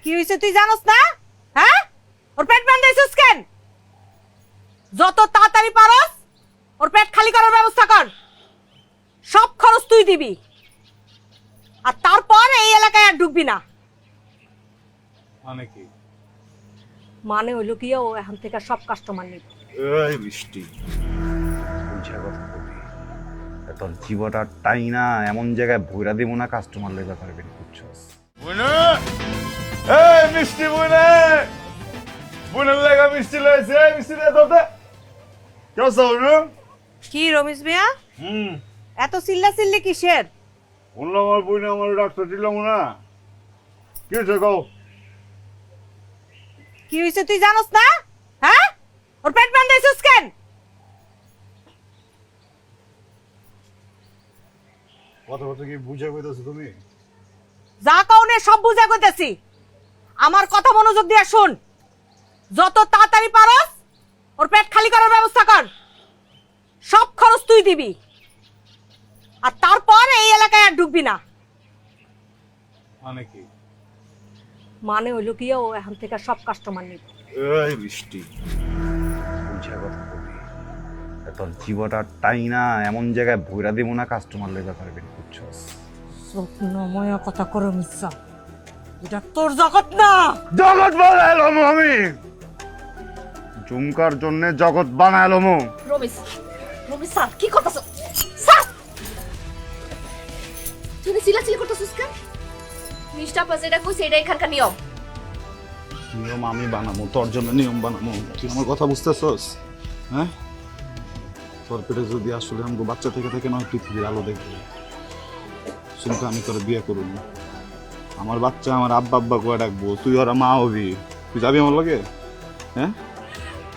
কি হয়েছে তুই জানোস না? হ্যাঁ, ওর পেট বাঁধাইছিস কেন? যত তাড়াতাড়ি পারস ওর পেট খালি করার ব্যবস্থা কর। সব খরচ তুই দিবি, আর তারপর এই এলাকায় আর ঢুকবি না। মানে কি? মানে হইলো কি, ও এখন থেকে সব কাস্টমার নিবে। এই বৃষ্টি, বুঝা কথা বলি, তোর জীবটা টাই না এমন জায়গায় ভৈরা দিব না কাস্টমার লেগে পারবেন, বুঝছস? বুঝনা এই মিষ্টি বুঝনা, বুঝনা লাগা মিষ্টি লইছে, মিষ্টি দে তোতে কেউ সাউনু। কি রমেশ মিয়া, হুম, এত চিল্লা চিল্লি কিসের? বললাম আমার বুঝনা আমার ডাক্তার দিলাম না, কি হয়েছে কও? কি হয়েছে তুই জানোস না? হ্যাঁ, ওর পেট বাঁধাইছিস কেন? কথা কথা কি বুঝা কইতাছো তুমি? যা কাউনে সব বুঝা কইতাছি, আমার কথা মনোযোগ দিয়ে শুন। যত তাড়াতাড়ি পারস ওর পেট খালি করার ব্যবস্থা কর। সব খরচ তুই দিবি, আর তারপর এই এলাকায় আর ঢুকবি না। মানে কি? মানে হইলো কি, ও এখন থেকে সব কাস্টমার নিবে। এই বৃষ্টি, বুঝা কথা বলি, তোর জীবটা টাই না এমন জায়গায় ভৈরা দিব না কাস্টমার লেগে পারবেন, বুঝছস? স্বপ্নময় কথা করো মিসা, এটা তোর জগৎ না। জগৎ বানাইলাম আমি, ঝুমকার জন্য জগৎ বানাইলাম। রমেশ, রমেশ স্যার কি করতেছ? স্যার তুই চিল্লাচিল্লি করতেছিস কেন? মিস্টার আপা যেটা কইছে এটা এখানকার নিয়ম। নিয়ম আমি বানাবো, তোর জন্য নিয়ম বানাবো। তুই আমার কথা বুঝতেছস? হ্যাঁ, তোর পেটে যদি আসলে আমাকে বাচ্চা থেকে থেকে নয় পৃথিবীর আলো দেখবে, শুনতে আমি তোর বিয়ে করব। আমার বাচ্চা আমার আব্বা আব্বা করে ডাকবো, তুই ওরা মা হবি। তুই যাবি আমার লগে? হ্যাঁ,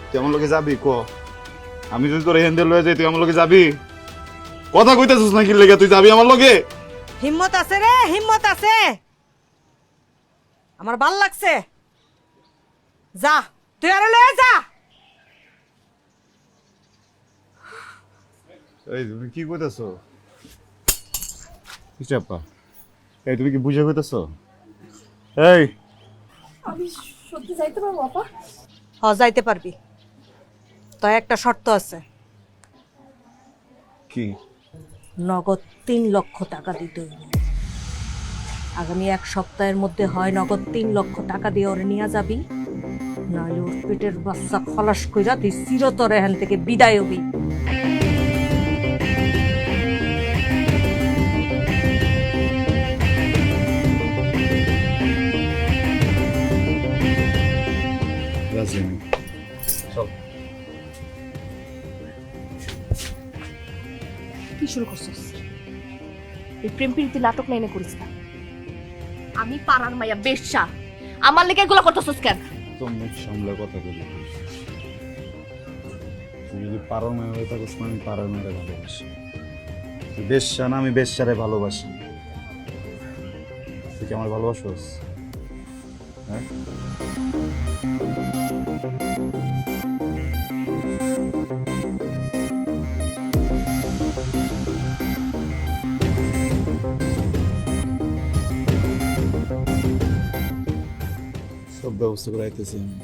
তুই আমার লগে যাবি? ক, আমি যদি তোর হ্যান্ডেল লয়ে যাই তুই আমার লগে যাবি? কথা কইতেছিস নাকি লেগে? তুই যাবি আমার লগে? হিম্মত আছে রে, হিম্মত আছে। আমার ভাল লাগছে। যা, তুই আরে লয়ে যা। এই তুমি কি কইতেছো? কিচ্ছাপ্পা, এই তুমি কি বুঝে কইতেছো? এই আমি সত্যি যাইতে পারবো আপা? যাইতে পারবি, তো একটা শর্ত আছে। কি? নগদ 3 লক্ষ টাকা দিতে হইবে। আগামী 1 সপ্তাহের মধ্যে হয় নগদ 3 লক্ষ টাকা দিয়ে ওরে নিয়ে যাবি, নাহলে ওর পেটের বাচ্চা খলাস কইরা তুই চিরতরে এখান থেকে বিদায় হবি। রাজি আমি। চল। কি শুরু করছিস? এই প্রেম প্রীতি নাটক লাইনে করিস না। আমি পাড়ার মাইয়া বেশ্যা, আমার লেগে এগুলো করতেছিস কেন? তো মুখ সামলে কথা বলি। তুই যদি পারো না হয়ে থাকিস, আমি পারো না ভালোবাসি। তুই বেশ্যা না, আমি বেশ্যারে ভালোবাসি। তুই কি আমার ভালোবাসোস? হ্যাঁ, সব ব্যবস্থা করে আইতেছি আমি।